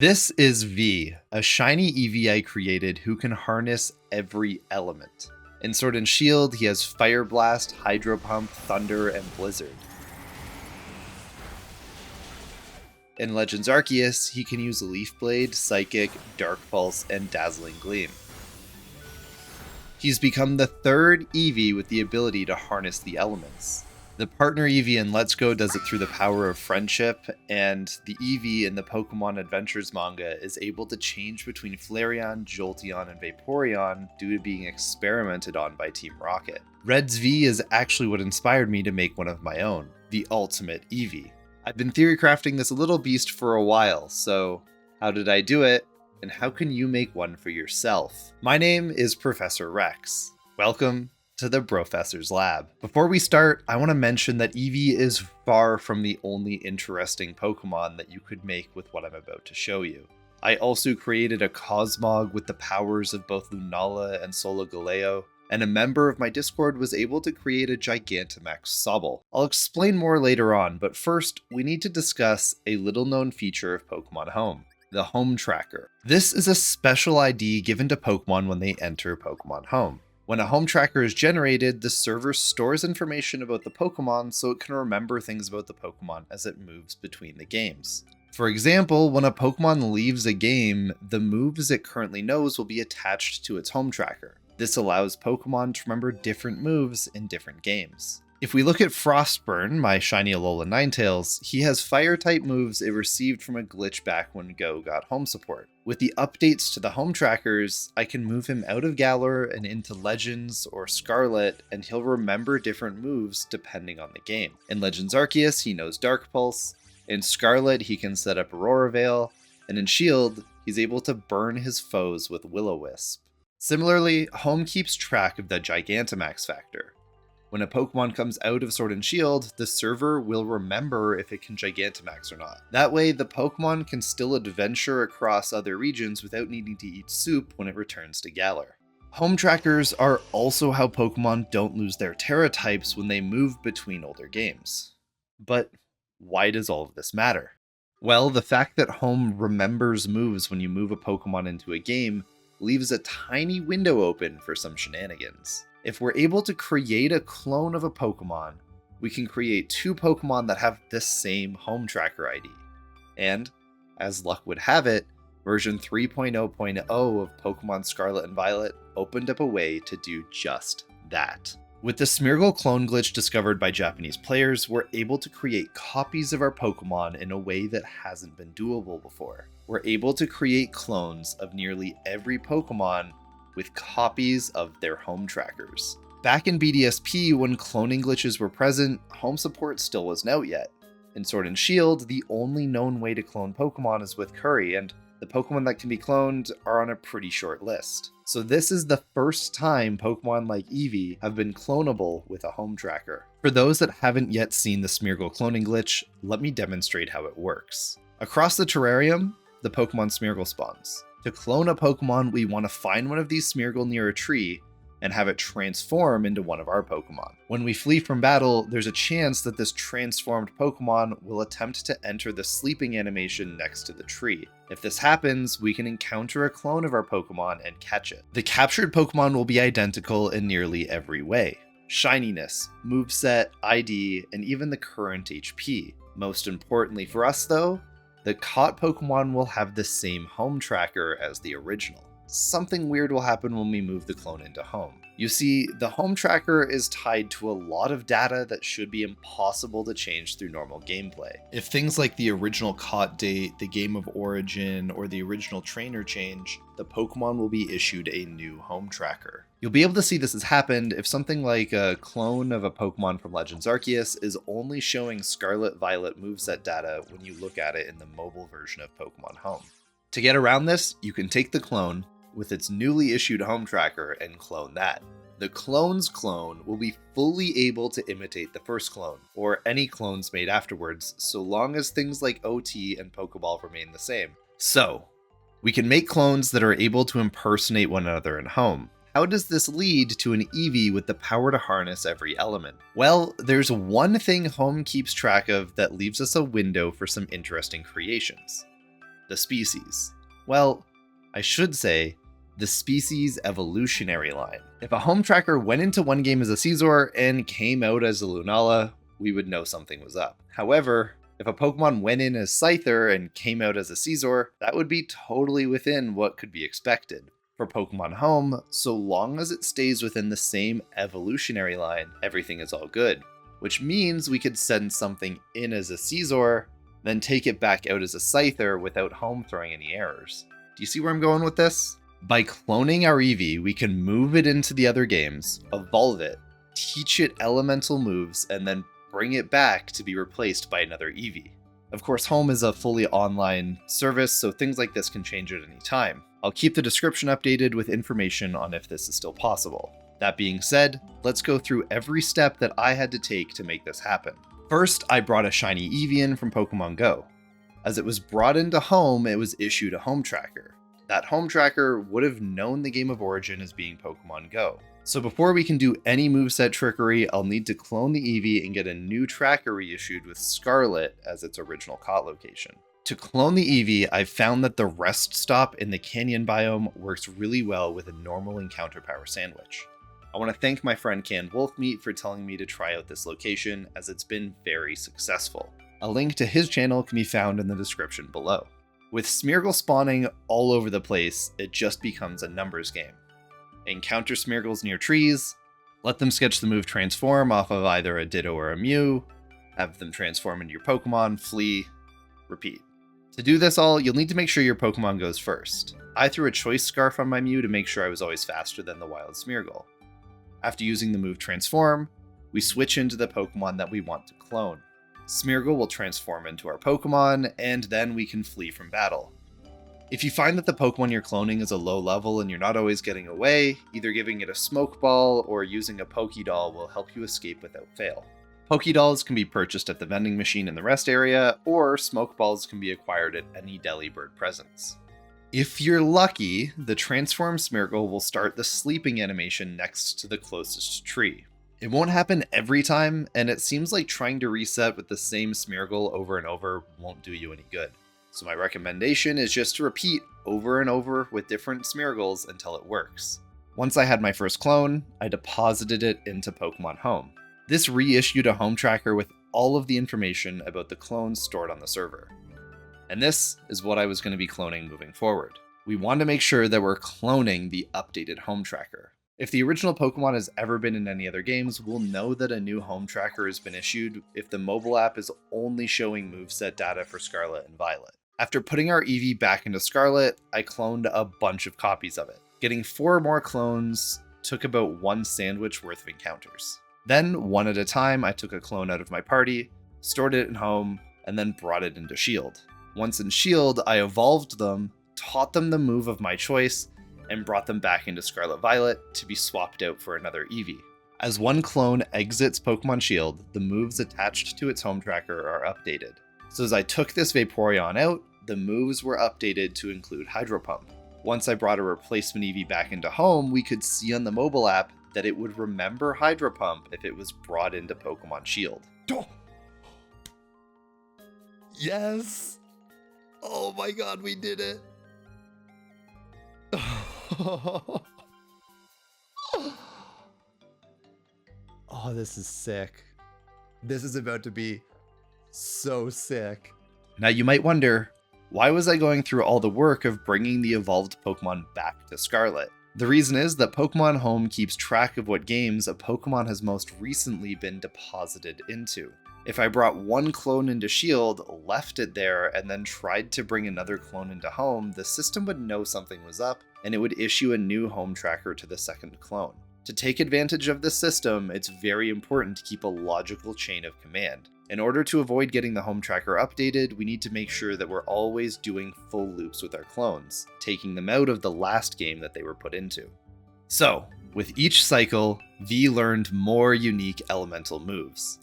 This is V, a shiny Eevee I created who can harness every element. In Sword and Shield, he has Fire Blast, Hydro Pump, Thunder, and Blizzard. In Legends Arceus, he can use Leaf Blade, Psychic, Dark Pulse, and Dazzling Gleam. He's become the third Eevee with the ability to harness the elements. The partner Eevee in Let's Go does it through the power of friendship, and the Eevee in the Pokemon Adventures manga is able to change between Flareon, Jolteon, and Vaporeon due to being experimented on by Team Rocket. Red's V is actually what inspired me to make one of my own, the Ultimate Eevee. I've been theory crafting this little beast for a while, so how did I do it? And how can you make one for yourself? My name is Professor Rex. Welcome to the Brofessor's Lab. Before we start, I want to mention that Eevee is far from the only interesting Pokemon that you could make with what I'm about to show you. I also created a Cosmog with the powers of both Lunala and Solgaleo, and a member of my Discord was able to create a Gigantamax Sobble. I'll explain more later on, but first, we need to discuss a little-known feature of Pokemon Home, the Home Tracker. This is a special ID given to Pokemon when they enter Pokemon Home. When a home tracker is generated, the server stores information about the Pokemon so it can remember things about the Pokemon as it moves between the games. For example, when a Pokemon leaves a game, the moves it currently knows will be attached to its home tracker. This allows Pokemon to remember different moves in different games. If we look at Frostburn, my shiny Alola Ninetales, he has Fire-type moves it received from a glitch back when Go got home support. With the updates to the home trackers, I can move him out of Galar and into Legends or Scarlet, and he'll remember different moves depending on the game. In Legends Arceus, he knows Dark Pulse. In Scarlet, he can set up Aurora Veil. And in Shield, he's able to burn his foes with Will-O-Wisp. Similarly, Home keeps track of the Gigantamax factor. When a Pokemon comes out of Sword and Shield, the server will remember if it can Gigantamax or not. That way, the Pokemon can still adventure across other regions without needing to eat soup when it returns to Galar. Home trackers are also how Pokemon don't lose their Terra types when they move between older games. But why does all of this matter? Well, the fact that Home remembers moves when you move a Pokemon into a game leaves a tiny window open for some shenanigans. If we're able to create a clone of a Pokemon, we can create two Pokemon that have the same home tracker ID. And, as luck would have it, version 3.0.0 of Pokemon Scarlet and Violet opened up a way to do just that. With the Smeargle clone glitch discovered by Japanese players, we're able to create copies of our Pokemon in a way that hasn't been doable before. We're able to create clones of nearly every Pokemon with copies of their home trackers. Back in BDSP, when cloning glitches were present, home support still wasn't out yet. In Sword and Shield, the only known way to clone Pokemon is with Curry, and the Pokemon that can be cloned are on a pretty short list. So this is the first time Pokemon like Eevee have been clonable with a home tracker. For those that haven't yet seen the Smeargle cloning glitch, let me demonstrate how it works. Across the terrarium, the Pokemon Smeargle spawns. To clone a Pokemon, we want to find one of these Smeargle near a tree and have it transform into one of our Pokemon. When we flee from battle, there's a chance that this transformed Pokemon will attempt to enter the sleeping animation next to the tree. If this happens, we can encounter a clone of our Pokemon and catch it. The captured Pokemon will be identical in nearly every way. Shininess, moveset, ID, and even the current HP. Most importantly for us though, the caught Pokemon will have the same home tracker as the original. Something weird will happen when we move the clone into home. You see, the home tracker is tied to a lot of data that should be impossible to change through normal gameplay. If things like the original caught date, the game of origin, or the original trainer change, the Pokemon will be issued a new home tracker. You'll be able to see this has happened if something like a clone of a Pokemon from Legends Arceus is only showing Scarlet Violet moveset data when you look at it in the mobile version of Pokemon Home. To get around this, you can take the clone with its newly issued home tracker and clone that. The clone's clone will be fully able to imitate the first clone, or any clones made afterwards, so long as things like OT and Pokeball remain the same. So, we can make clones that are able to impersonate one another in home. How does this lead to an Eevee with the power to harness every element? Well, there's one thing Home keeps track of that leaves us a window for some interesting creations. the species. Well, I should say, the species evolutionary line. If a home tracker went into one game as a Scizor and came out as a Lunala, we would know something was up. However, if a Pokemon went in as Scyther and came out as a Scizor, that would be totally within what could be expected. For Pokemon Home, so long as it stays within the same evolutionary line, everything is all good. Which means we could send something in as a Scizor, then take it back out as a Scyther without Home throwing any errors. Do you see where I'm going with this? By cloning our Eevee, we can move it into the other games, evolve it, teach it elemental moves, and then bring it back to be replaced by another Eevee. Of course, Home is a fully online service, so things like this can change at any time. I'll keep the description updated with information on if this is still possible. That being said, let's go through every step that I had to take to make this happen. First, I brought a shiny Eevee in from Pokemon Go. As it was brought into Home, it was issued a home tracker. That home tracker would have known the game of origin as being Pokemon Go. So before we can do any moveset trickery, I'll need to clone the Eevee and get a new tracker reissued with Scarlet as its original caught location. To clone the Eevee, I've found that the rest stop in the canyon biome works really well with a normal encounter power sandwich. I want to thank my friend Canned Wolf Meat for telling me to try out this location, as it's been very successful. A link to his channel can be found in the description below. With Smeargle spawning all over the place, it just becomes a numbers game. Encounter Smeargles near trees, let them sketch the move Transform off of either a Ditto or a Mew, have them transform into your Pokemon, flee, repeat. To do this all, you'll need to make sure your Pokemon goes first. I threw a Choice Scarf on my Mew to make sure I was always faster than the wild Smeargle. After using the move Transform, we switch into the Pokemon that we want to clone. Smeargle will transform into our Pokemon, and then we can flee from battle. If you find that the Pokemon you're cloning is a low level and you're not always getting away, either giving it a Smoke Ball or using a Pokédoll will help you escape without fail. Pokédolls can be purchased at the vending machine in the rest area, or Smoke Balls can be acquired at any Delibird presence. If you're lucky, the Transform Smeargle will start the sleeping animation next to the closest tree. It won't happen every time, and it seems like trying to reset with the same Smeargle over and over won't do you any good. So my recommendation is just to repeat over and over with different Smeargles until it works. Once I had my first clone, I deposited it into Pokemon Home. This reissued a home tracker with all of the information about the clones stored on the server. And this is what I was going to be cloning moving forward. We want to make sure that we're cloning the updated home tracker. If the original Pokemon has ever been in any other games, we'll know that a new home tracker has been issued if the mobile app is only showing moveset data for Scarlet and Violet. After putting our Eevee back into Scarlet, I cloned a bunch of copies of it. Getting 4 more clones took about 1 sandwich worth of encounters. Then, one at a time, I took a clone out of my party, stored it in Home, and then brought it into Shield. Once in Shield, I evolved them, taught them the move of my choice, and brought them back into Scarlet Violet to be swapped out for another Eevee. As one clone exits Pokemon Shield, the moves attached to its home tracker are updated. So as I took this Vaporeon out, the moves were updated to include Hydro Pump. Once I brought a replacement Eevee back into Home, we could see on the mobile app that it would remember Hydro Pump if it was brought into Pokemon Shield. Yes! Oh my god, we did it! Oh, this is sick. This is about to be so sick. Now you might wonder, why was I going through all the work of bringing the evolved Pokemon back to Scarlet? The reason is that Pokemon Home keeps track of what games a Pokemon has most recently been deposited into. If I brought one clone into Shield, left it there, and then tried to bring another clone into Home, the system would know something was up, and it would issue a new home tracker to the second clone. To take advantage of this system, it's very important to keep a logical chain of command. In order to avoid getting the home tracker updated, we need to make sure that we're always doing full loops with our clones, taking them out of the last game that they were put into. So, with each cycle, V learned more unique elemental moves.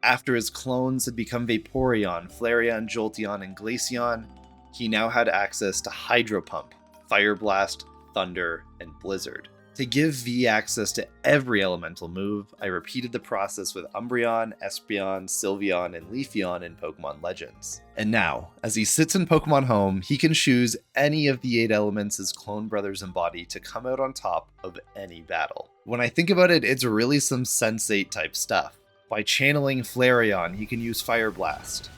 After his clones had become Vaporeon, Flareon, Jolteon, and Glaceon, he now had access to Hydro Pump, Fire Blast, Thunder, and Blizzard. To give V access to every elemental move, I repeated the process with Umbreon, Espeon, Sylveon, and Leafeon in Pokemon Legends. And now, as he sits in Pokemon Home, he can choose any of the 8 elements his clone brothers embody to come out on top of any battle. When I think about it, it's really some Sense8 type stuff. By channeling Flareon, he can use Fire Blast.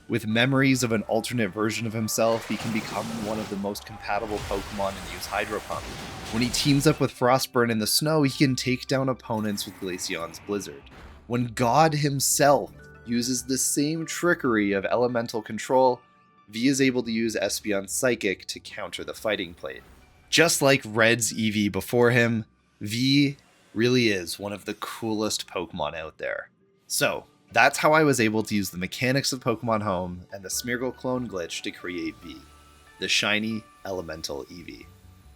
With memories of an alternate version of himself, he can become one of the most compatible Pokemon and use Hydro Pump. When he teams up with Frostburn in the snow, he can take down opponents with Glaceon's Blizzard. When God himself uses the same trickery of elemental control, V is able to use Espeon's Psychic to counter the Fighting Plate. Just like Red's Eevee before him, V really is one of the coolest Pokemon out there. So, that's how I was able to use the mechanics of Pokemon Home and the Smeargle clone glitch to create V, the shiny elemental Eevee.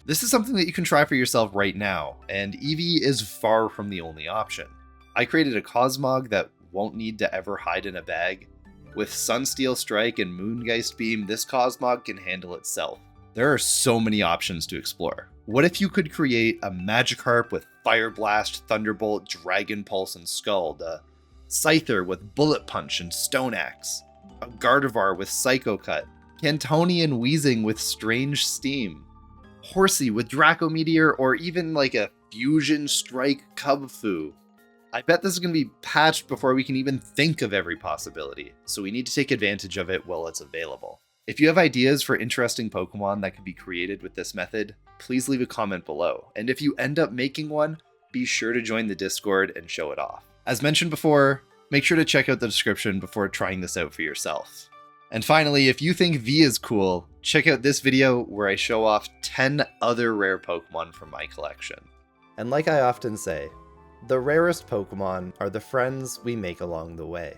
This is something that you can try for yourself right now, and Eevee is far from the only option. I created a Cosmog that won't need to ever hide in a bag. With Sunsteel Strike and Moongeist Beam, this Cosmog can handle itself. There are so many options to explore. What if you could create a Magikarp with Fire Blast, Thunderbolt, Dragon Pulse, and Scald, a Scyther with Bullet Punch and Stone Axe, a Gardevoir with Psycho Cut, Cantoni and Weezing with Strange Steam, Horsey with Draco Meteor, or even like a Fusion Strike Cubfu. I bet this is going to be patched before we can even think of every possibility, so we need to take advantage of it while it's available. If you have ideas for interesting Pokemon that could be created with this method, please leave a comment below, and if you end up making one, be sure to join the Discord and show it off. As mentioned before, make sure to check out the description before trying this out for yourself. And finally, if you think V is cool, check out this video where I show off 10 other rare Pokemon from my collection. And like I often say, the rarest Pokemon are the friends we make along the way.